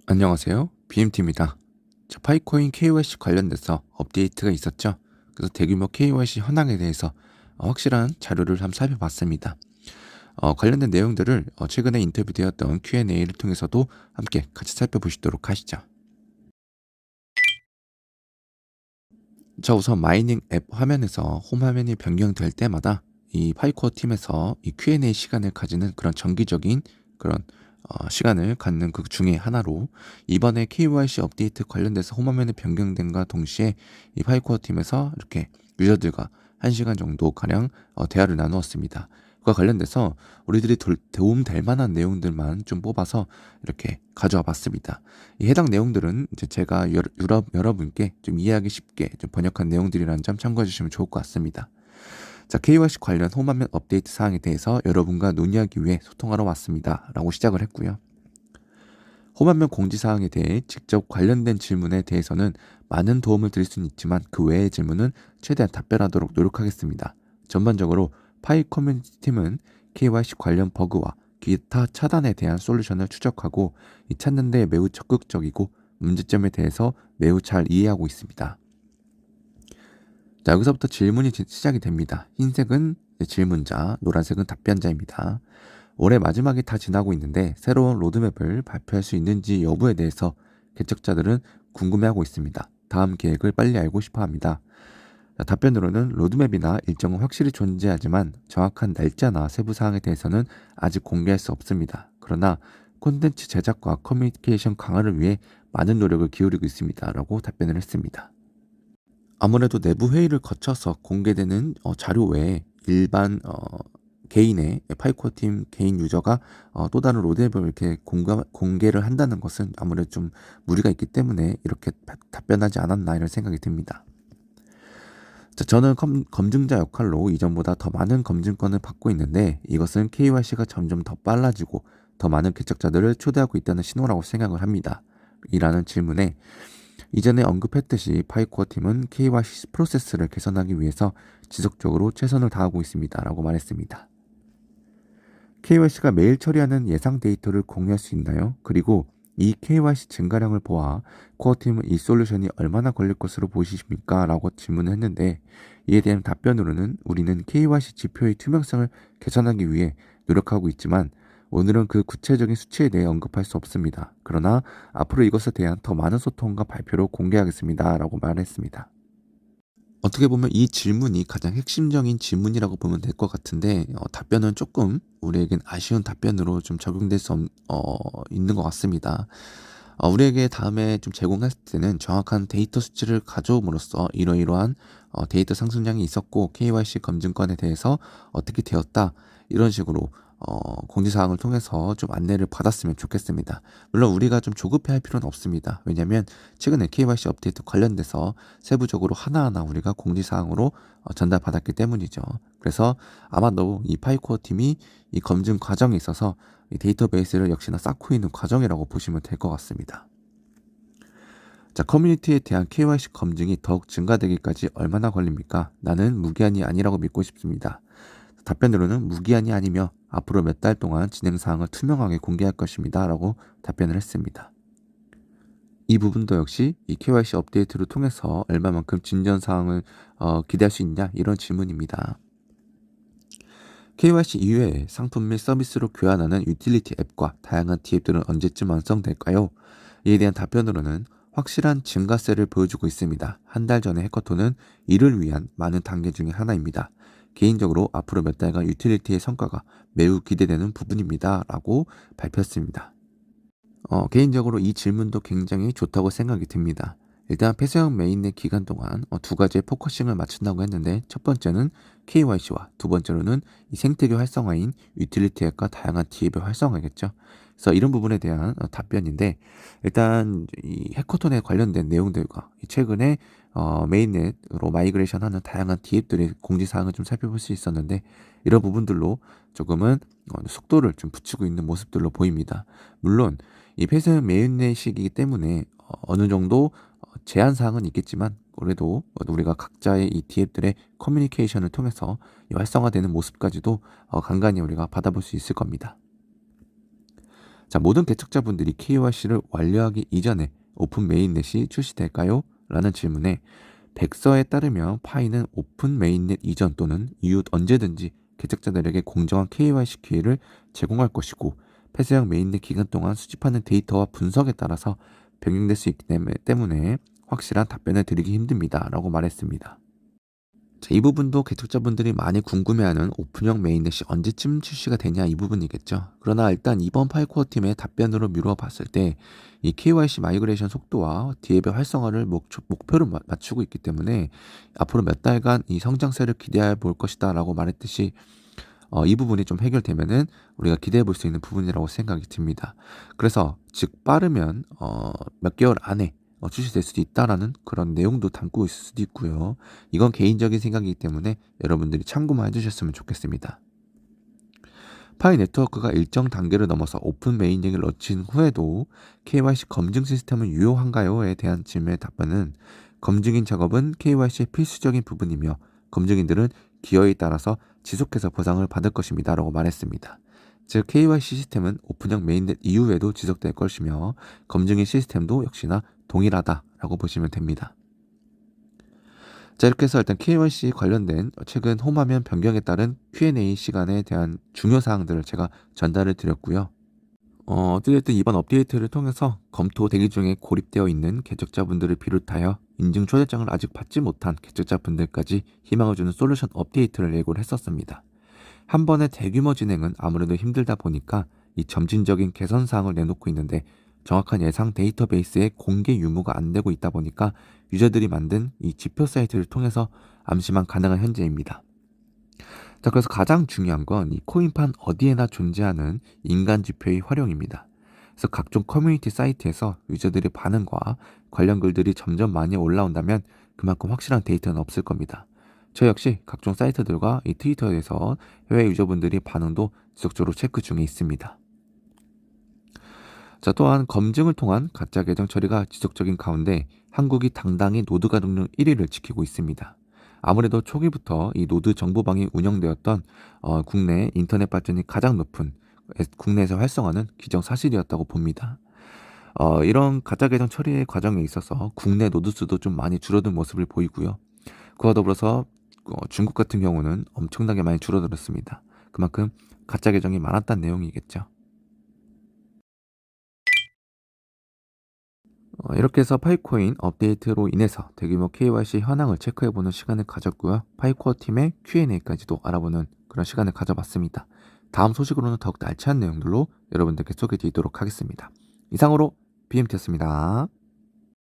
안녕하세요. BMT입니다. 파이코인 KYC 관련돼서 업데이트가 있었죠. 그래서 대규모 KYC 현황에 대해서 확실한 자료를 한번 살펴봤습니다. 관련된 내용들을 최근에 인터뷰되었던 Q&A를 통해서도 함께 같이 살펴보시도록 하시죠. 자, 우선 마이닝 앱 화면에서 홈 화면이 변경될 때마다 이 파이코어 팀에서 이 Q&A 시간을 가지는 그런 정기적인 그런 시간을 갖는 그 중에 하나로, 이번에 KYC 업데이트 관련돼서 홈 화면이 변경된과 동시에 이 파이코어 팀에서 이렇게 유저들과 1시간 정도 가량 대화를 나누었습니다. 그와 관련돼서 우리들이 도움될 만한 내용들만 좀 뽑아서 이렇게 가져와 봤습니다. 이 해당 내용들은 이제 제가 여러분께 좀 이해하기 쉽게 좀 번역한 내용들이라는 점 참고해 주시면 좋을 것 같습니다. 자, KYC 관련 홈화면 업데이트 사항에 대해서 여러분과 논의하기 위해 소통하러 왔습니다. 라고 시작을 했고요. 홈화면 공지사항에 대해 직접 관련된 질문에 대해서는 많은 도움을 드릴 수는 있지만 그 외의 질문은 최대한 답변하도록 노력하겠습니다. 전반적으로 파이 커뮤니티 팀은 KYC 관련 버그와 기타 차단에 대한 솔루션을 추적하고 찾는 데 매우 적극적이고 문제점에 대해서 매우 잘 이해하고 있습니다. 자, 여기서부터 질문이 시작이 됩니다. 흰색은 질문자, 노란색은 답변자입니다. 올해 마지막이 다 지나고 있는데 새로운 로드맵을 발표할 수 있는지 여부에 대해서 개척자들은 궁금해하고 있습니다. 다음 계획을 빨리 알고 싶어 합니다. 답변으로는 로드맵이나 일정은 확실히 존재하지만 정확한 날짜나 세부 사항에 대해서는 아직 공개할 수 없습니다. 그러나 콘텐츠 제작과 커뮤니케이션 강화를 위해 많은 노력을 기울이고 있습니다. 라고 답변을 했습니다. 아무래도 내부 회의를 거쳐서 공개되는 자료 외에 일반 개인의 파이코어 팀 개인 유저가 또 다른 로드맵을 이렇게 공개를 한다는 것은 아무래도 좀 무리가 있기 때문에 이렇게 답변하지 않았나 이런 생각이 듭니다. 자, 저는 검증자 역할로 이전보다 더 많은 검증권을 받고 있는데 이것은 KYC가 점점 더 빨라지고 더 많은 개척자들을 초대하고 있다는 신호라고 생각을 합니다. 이라는 질문에 이전에 언급했듯이 파이코어 팀은 KYC 프로세스를 개선하기 위해서 지속적으로 최선을 다하고 있습니다. 라고 말했습니다. KYC가 매일 처리하는 예상 데이터를 공유할 수 있나요? 그리고 이 KYC 증가량을 보아 코어팀은 이 솔루션이 얼마나 걸릴 것으로 보이십니까? 라고 질문을 했는데 이에 대한 답변으로는 우리는 KYC 지표의 투명성을 개선하기 위해 노력하고 있지만 오늘은 그 구체적인 수치에 대해 언급할 수 없습니다. 그러나 앞으로 이것에 대한 더 많은 소통과 발표로 공개하겠습니다. 라고 말했습니다. 어떻게 보면 이 질문이 가장 핵심적인 질문이라고 보면 될 것 같은데 답변은 조금 우리에겐 아쉬운 답변으로 좀 적용될 수 있는 것 같습니다. 우리에게 다음에 좀 제공했을 때는 정확한 데이터 수치를 가져옴으로써 이러이러한 데이터 상승량이 있었고 KYC 검증권에 대해서 어떻게 되었다 이런 식으로 공지사항을 통해서 좀 안내를 받았으면 좋겠습니다. 물론 우리가 좀 조급해할 필요는 없습니다. 왜냐하면 최근에 KYC 업데이트 관련돼서 세부적으로 하나하나 우리가 공지사항으로 전달받았기 때문이죠. 그래서 아마도 이 파이코어 팀이 이 검증 과정에 있어서 이 데이터베이스를 역시나 쌓고 있는 과정이라고 보시면 될 것 같습니다. 자, 커뮤니티에 대한 KYC 검증이 더욱 증가되기까지 얼마나 걸립니까? 나는 무기한이 아니라고 믿고 싶습니다. 답변으로는 무기한이 아니며 앞으로 몇 달 동안 진행 사항을 투명하게 공개할 것입니다. 라고 답변을 했습니다. 이 부분도 역시 이 KYC 업데이트를 통해서 얼마만큼 진전 사항을 기대할 수 있냐 이런 질문입니다. KYC 이외에 상품 및 서비스로 교환하는 유틸리티 앱과 다양한 DApp들은 언제쯤 완성될까요? 이에 대한 답변으로는 확실한 증가세를 보여주고 있습니다. 한 달 전에 해커톤은 이를 위한 많은 단계 중의 하나입니다. 개인적으로 앞으로 몇 달간 유틸리티의 성과가 매우 기대되는 부분입니다. 라고 발표했습니다. 개인적으로 이 질문도 굉장히 좋다고 생각이 듭니다. 일단 폐쇄형 메인넷 기간 동안 두 가지의 포커싱을 맞춘다고 했는데 첫 번째는 KYC와 두 번째로는 이 생태계 활성화인 유틸리티 앱과 다양한 DApp의 활성화겠죠. 그래서 이런 부분에 대한 답변인데 일단 이 해커톤에 관련된 내용들과 최근에 메인넷으로 마이그레이션하는 다양한 DApp들의 공지사항을 좀 살펴볼 수 있었는데 이런 부분들로 조금은 속도를 좀 붙이고 있는 모습들로 보입니다. 물론 이 폐쇄형 메인넷이기 때문에 어느 정도 제한 사항은 있겠지만 그래도 우리가 각자의 이 DApp들의 커뮤니케이션을 통해서 활성화되는 모습까지도 간간히 우리가 받아볼 수 있을 겁니다. 자, 모든 개척자분들이 KYC를 완료하기 이전에 오픈 메인넷이 출시될까요? 라는 질문에 백서에 따르면 파이는 오픈 메인넷 이전 또는 이후 언제든지 개척자들에게 공정한 KYC 기회를 제공할 것이고, 폐쇄형 메인넷 기간 동안 수집하는 데이터와 분석에 따라서 변경될 수 있기 때문에 확실한 답변을 드리기 힘듭니다. 라고 말했습니다. 자, 이 부분도 개척자분들이 많이 궁금해하는 오픈형 메인넷이 언제쯤 출시가 되냐, 이 부분이겠죠. 그러나 일단 이번 파이코어 팀의 답변으로 미루어 봤을 때 이 KYC 마이그레이션 속도와 디앱의 활성화를 목표로 맞추고 있기 때문에 앞으로 몇 달간 이 성장세를 기대해 볼 것이다 라고 말했듯이, 이 부분이 좀 해결되면은 우리가 기대해 볼 수 있는 부분이라고 생각이 듭니다. 그래서 즉 빠르면 몇 개월 안에 출시될 수도 있다라는 그런 내용도 담고 있을 수도 있고요. 이건 개인적인 생각이기 때문에 여러분들이 참고만 해주셨으면 좋겠습니다. 파이 네트워크가 일정 단계를 넘어서 오픈 메인링을 런칭 후에도 KYC 검증 시스템은 유효한가요?에 대한 질문의 답변은, 검증인 작업은 KYC의 필수적인 부분이며 검증인들은 기여에 따라서 지속해서 보상을 받을 것입니다. 라고 말했습니다. 즉 KYC 시스템은 오픈형 메인넷 이후에도 지속될 것이며 검증인 시스템도 역시나 동일하다라고 보시면 됩니다. 자, 이렇게 해서 일단 KYC 관련된 최근 홈화면 변경에 따른 Q&A 시간에 대한 중요 사항들을 제가 전달을 드렸고요. 어찌됐든 이번 업데이트를 통해서 검토 대기 중에 고립되어 있는 개척자분들을 비롯하여 인증 초대장을 아직 받지 못한 개척자분들까지 희망을 주는 솔루션 업데이트를 예고를 했었습니다. 한 번의 대규모 진행은 아무래도 힘들다 보니까 이 점진적인 개선 사항을 내놓고 있는데, 정확한 예상 데이터베이스의 공개 유무가 안 되고 있다 보니까 유저들이 만든 이 지표 사이트를 통해서 암시만 가능한 현재입니다. 자, 그래서 가장 중요한 건 이 코인판 어디에나 존재하는 인간 지표의 활용입니다. 그래서 각종 커뮤니티 사이트에서 유저들의 반응과 관련 글들이 점점 많이 올라온다면 그만큼 확실한 데이터는 없을 겁니다. 저 역시 각종 사이트들과 이 트위터에서 해외 유저분들이 반응도 지속적으로 체크 중에 있습니다. 자, 또한 검증을 통한 가짜 계정 처리가 지속적인 가운데 한국이 당당히 노드 가동률 1위를 지키고 있습니다. 아무래도 초기부터 이 노드 정보방이 운영되었던 국내 인터넷 발전이 가장 높은 국내에서 활성화는 기정사실이었다고 봅니다. 이런 가짜 계정 처리의 과정에 있어서 국내 노드 수도 좀 많이 줄어든 모습을 보이고요. 그와 더불어서 중국 같은 경우는 엄청나게 많이 줄어들었습니다. 그만큼 가짜 계정이 많았다는 내용이겠죠. 이렇게 해서 파이코인 업데이트로 인해서 대규모 KYC 현황을 체크해보는 시간을 가졌고요. 파이코어 팀의 Q&A까지도 알아보는 그런 시간을 가져봤습니다. 다음 소식으로는 더욱 알찬 내용들로 여러분들께 소개해드리도록 하겠습니다. 이상으로 BMT였습니다.